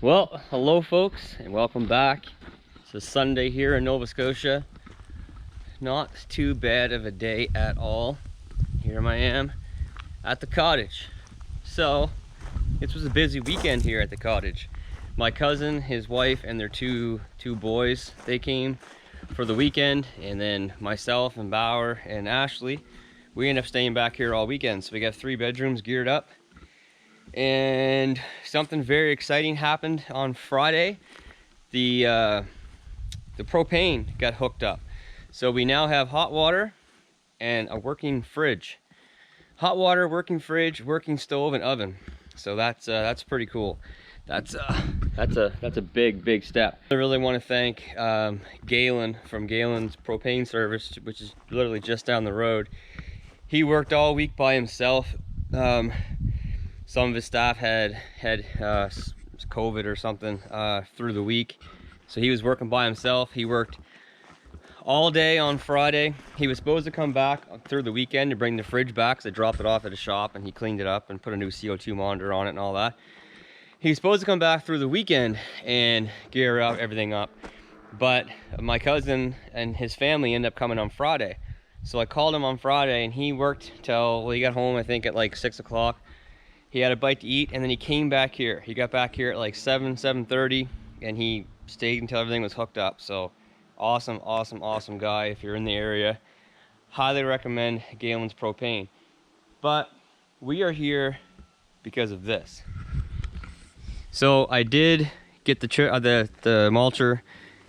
Well, hello folks, and welcome back. It's a Sunday here in Nova Scotia. Not too bad of a day at all. Here I am at the cottage. So, this was a busy weekend here at the cottage. My cousin, his wife, and their two boys, they came for the weekend, and then myself and Bauer and Ashley, we ended up staying back here all weekend. So we got 3 bedrooms geared up. And something very exciting happened on Friday. The propane got hooked up, so we now have hot water and a working fridge. Hot water, working fridge, working stove, and oven. So that's pretty cool. That's a big step. I really want to thank Galen from Galen's propane service, which is literally just down the road. He worked all week by himself. Some of his staff had COVID or something through the week, so he was working by himself. He worked all day on Friday. He was supposed to come back through the weekend to bring the fridge back, so I dropped it off at a shop and he cleaned it up and put a new CO2 monitor on it and all that. He was supposed to come back through the weekend and gear up everything up, but my cousin and his family ended up coming on Friday. So I called him on Friday and he worked till, well, he got home I think at like 6 o'clock. He had a bite to eat and then he came back here. He got back here at like 7:30 and he stayed until everything was hooked up. So awesome guy. If you're in the area, highly recommend Galen's Propane. But we are here because of this. So I did get the mulcher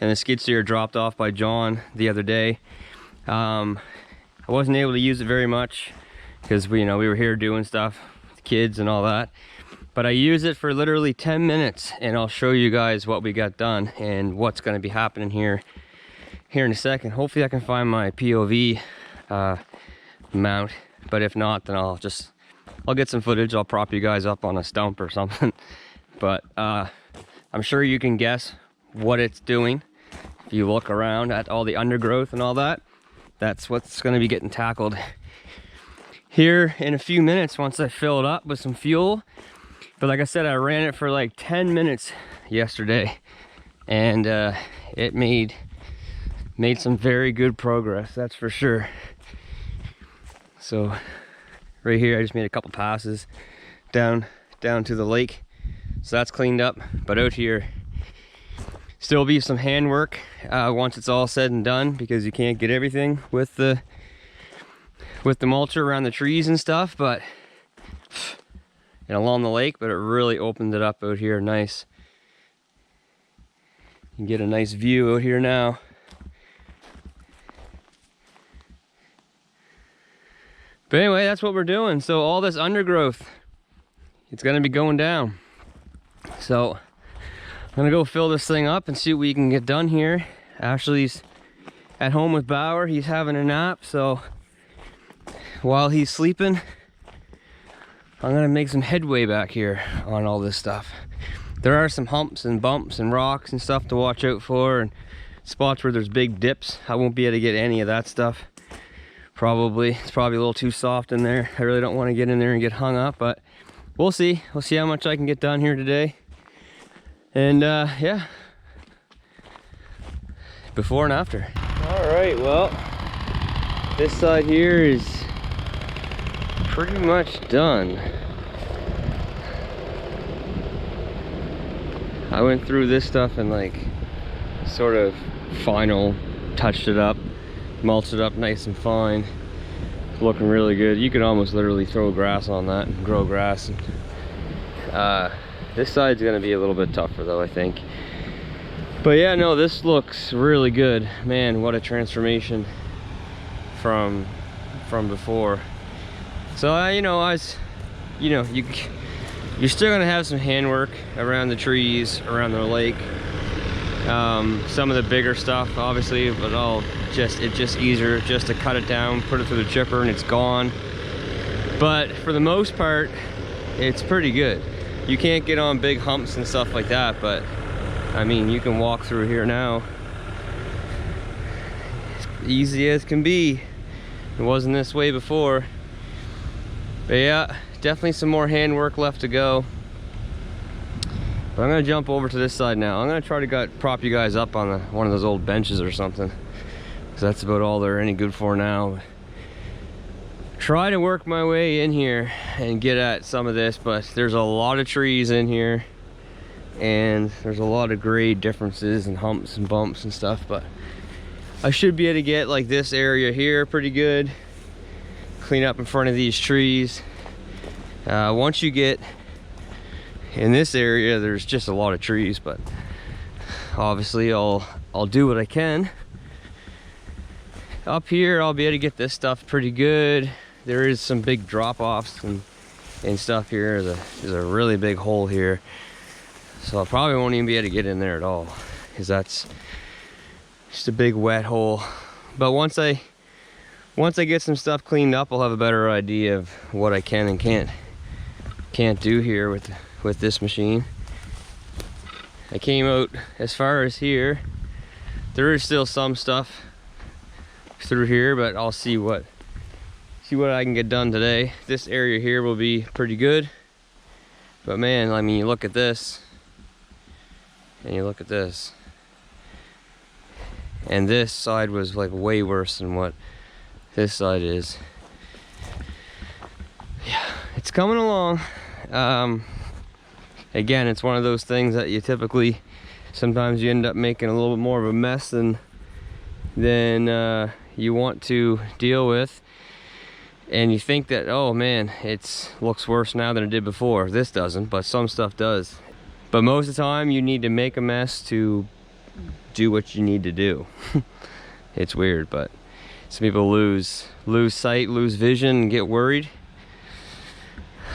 and the skid steer dropped off by John the other day. I wasn't able to use it very much because we were here doing stuff, kids and all that, but I use it for literally 10 minutes and I'll show you guys what we got done and what's going to be happening here in a second. Hopefully I can find my POV mount, but if not, then I'll get some footage. I'll prop you guys up on a stump or something. But I'm sure you can guess what it's doing if you look around at all the undergrowth and all that. That's what's going to be getting tackled here in a few minutes once I fill it up with some fuel. But like I said, I ran it for like 10 minutes yesterday and it made some very good progress, that's for sure. So right here I just made a couple passes down to the lake, so that's cleaned up. But out here still be some handwork once it's all said and done, because you can't get everything with the mulcher around the trees and stuff, but and along the lake, but it really opened it up out here nice. You can get a nice view out here now. But anyway, that's what we're doing. So all this undergrowth, it's gonna be going down. So I'm gonna go fill this thing up and see what we can get done here. Ashley's at home with Bauer. He's having a nap, so while he's sleeping, I'm gonna make some headway back here on all this stuff. There are some humps and bumps and rocks and stuff to watch out for, and spots where there's big dips. I won't be able to get any of that stuff. It's probably a little too soft in there. I really don't want to get in there and get hung up, but we'll see. We'll see how much I can get done here today. And yeah, before and after. All right, well, this side here is pretty much done. I went through this stuff and like sort of final touched it up, mulched it up nice and fine. It's looking really good. You could almost literally throw grass on that and grow grass. This side's gonna be a little bit tougher though, I think. But yeah, no, this looks really good. Man, what a transformation from before. So you're still gonna have some handwork around the trees, around the lake. Some of the bigger stuff, obviously, but it's just easier just to cut it down, put it through the chipper, and it's gone. But for the most part, it's pretty good. You can't get on big humps and stuff like that, but I mean, you can walk through here now. As easy as can be. It wasn't this way before. But yeah, definitely some more handwork left to go. But I'm gonna jump over to this side now. I'm gonna try to prop you guys up on one of those old benches or something, because that's about all they're any good for now. Try to work my way in here and get at some of this, but there's a lot of trees in here and there's a lot of grade differences and humps and bumps and stuff, but I should be able to get like this area here pretty good, clean up in front of these trees. Once you get in this area, there's just a lot of trees, but obviously I'll do what I can. Up here I'll be able to get this stuff pretty good. There is some big drop-offs and stuff here. There's a really big hole here, so I probably won't even be able to get in there at all, because that's just a big wet hole. But once I get some stuff cleaned up, I'll have a better idea of what I can and can't do here with this machine. I came out as far as here. There is still some stuff through here, but I'll see what I can get done today. This area here will be pretty good, but man, I mean, you look at this and you look at this, and this side was like way worse than what this side is. Yeah, it's coming along. Again, it's one of those things that you typically, sometimes you end up making a little bit more of a mess than you want to deal with, and you think that, oh man, it looks worse now than it did before. This doesn't, but some stuff does. But most of the time you need to make a mess to do what you need to do. It's weird, but some people lose sight, lose vision, and get worried.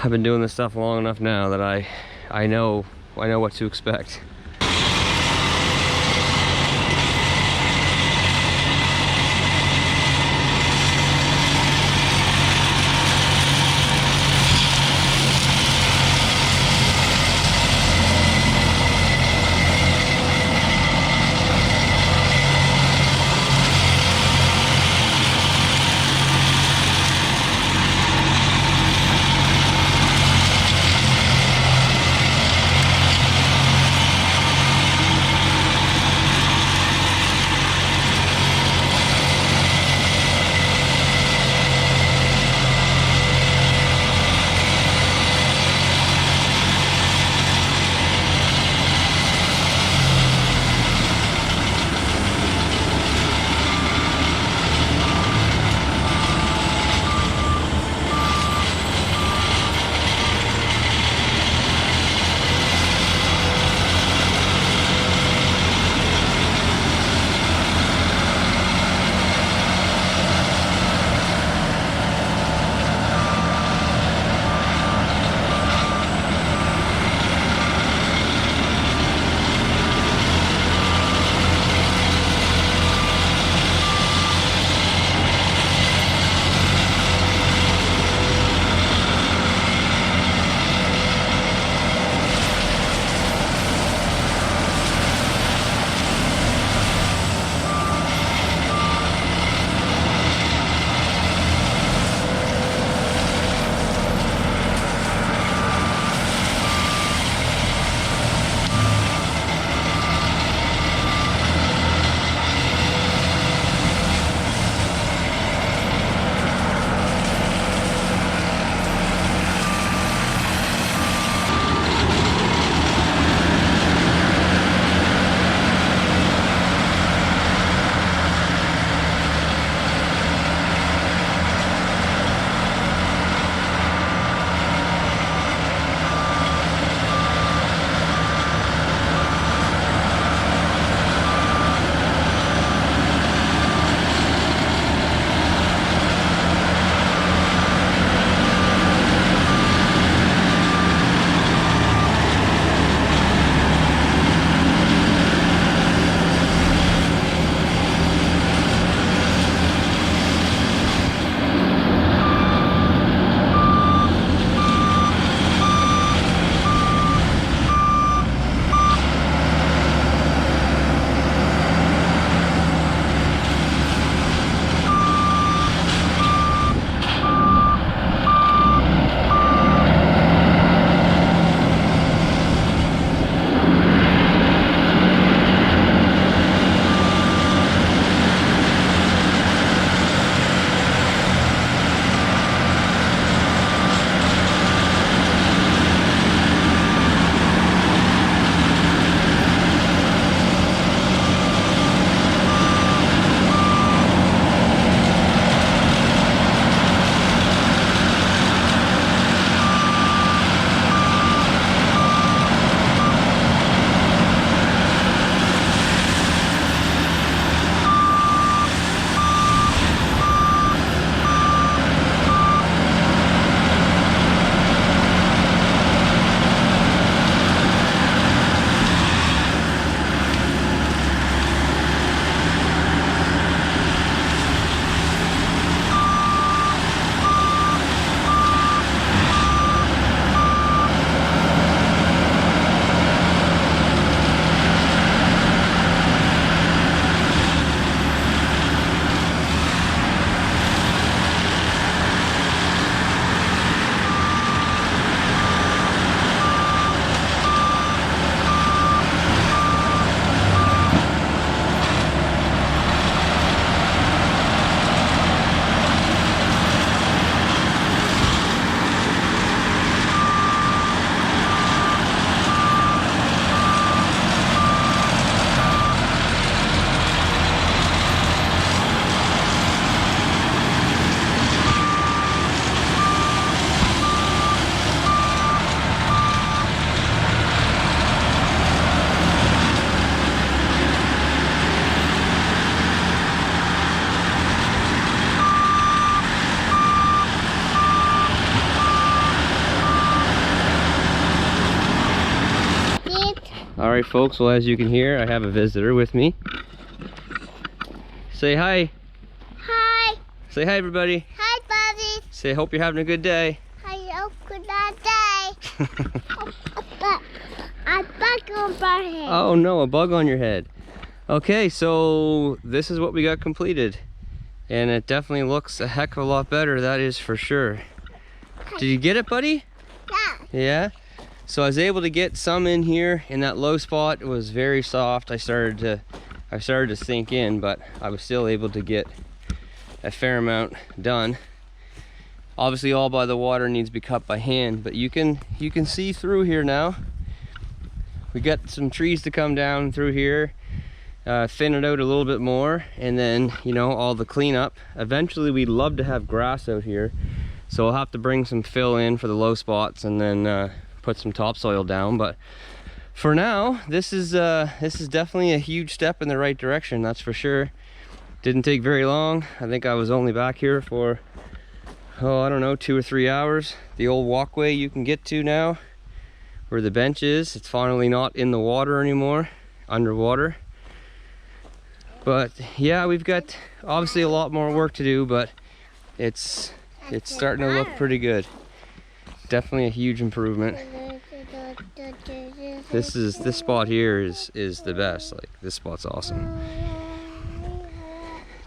I've been doing this stuff long enough now that I know what to expect. All right, folks, well, as you can hear, I have a visitor with me. Say hi. Hi. Say hi, everybody. Hi, buddy. Say, hope you're having a good day. I hope good day. A bug on my head. Oh no, a bug on your head. Okay, so this is what we got completed. And it definitely looks a heck of a lot better, that is for sure. Did you get it, buddy? Yeah. Yeah? So I was able to get some in here in that low spot. It was very soft. I started to sink in, but I was still able to get a fair amount done. Obviously all by the water, needs to be cut by hand, but you can see through here now. We got some trees to come down through here, thin it out a little bit more, and then, you know, all the cleanup. Eventually we'd love to have grass out here, so I'll have to bring some fill in for the low spots and then put some topsoil down. But for now, this is definitely a huge step in the right direction, that's for sure. Didn't take very long. I think I was only back here for, oh, I don't know, 2 or 3 hours. The old walkway you can get to now, where the bench is, it's finally not in the water anymore, underwater. But yeah, we've got obviously a lot more work to do, but it's starting to look pretty good. Definitely a huge improvement. This spot here is the best. Like, this spot's awesome.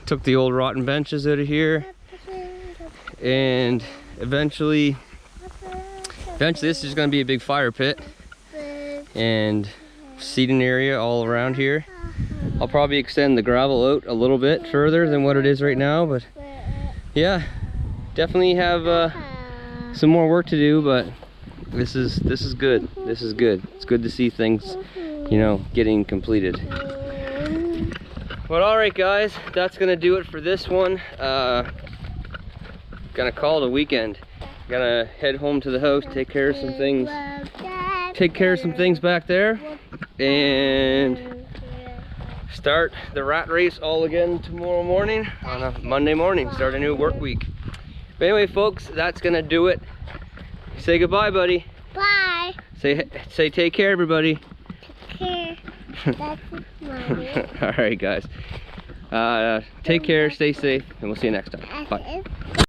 Took the old rotten benches out of here, and eventually this is just going to be a big fire pit and seating area all around here. I'll probably extend the gravel out a little bit further than what it is right now, but yeah, definitely have some more work to do, but this is good. This is good. It's good to see things, you know, getting completed. But all right, guys, that's gonna do it for this one. Gonna call it a weekend. Gonna head home to the house, take care of some things back there, and start the rat race all again tomorrow morning, on a Monday morning, start a new work week. But anyway, folks, that's gonna do it. Say goodbye, buddy. Bye. Say take care, everybody. Take care. That's mommy. All right, guys. Take care, stay safe, and we'll see you next time. Bye.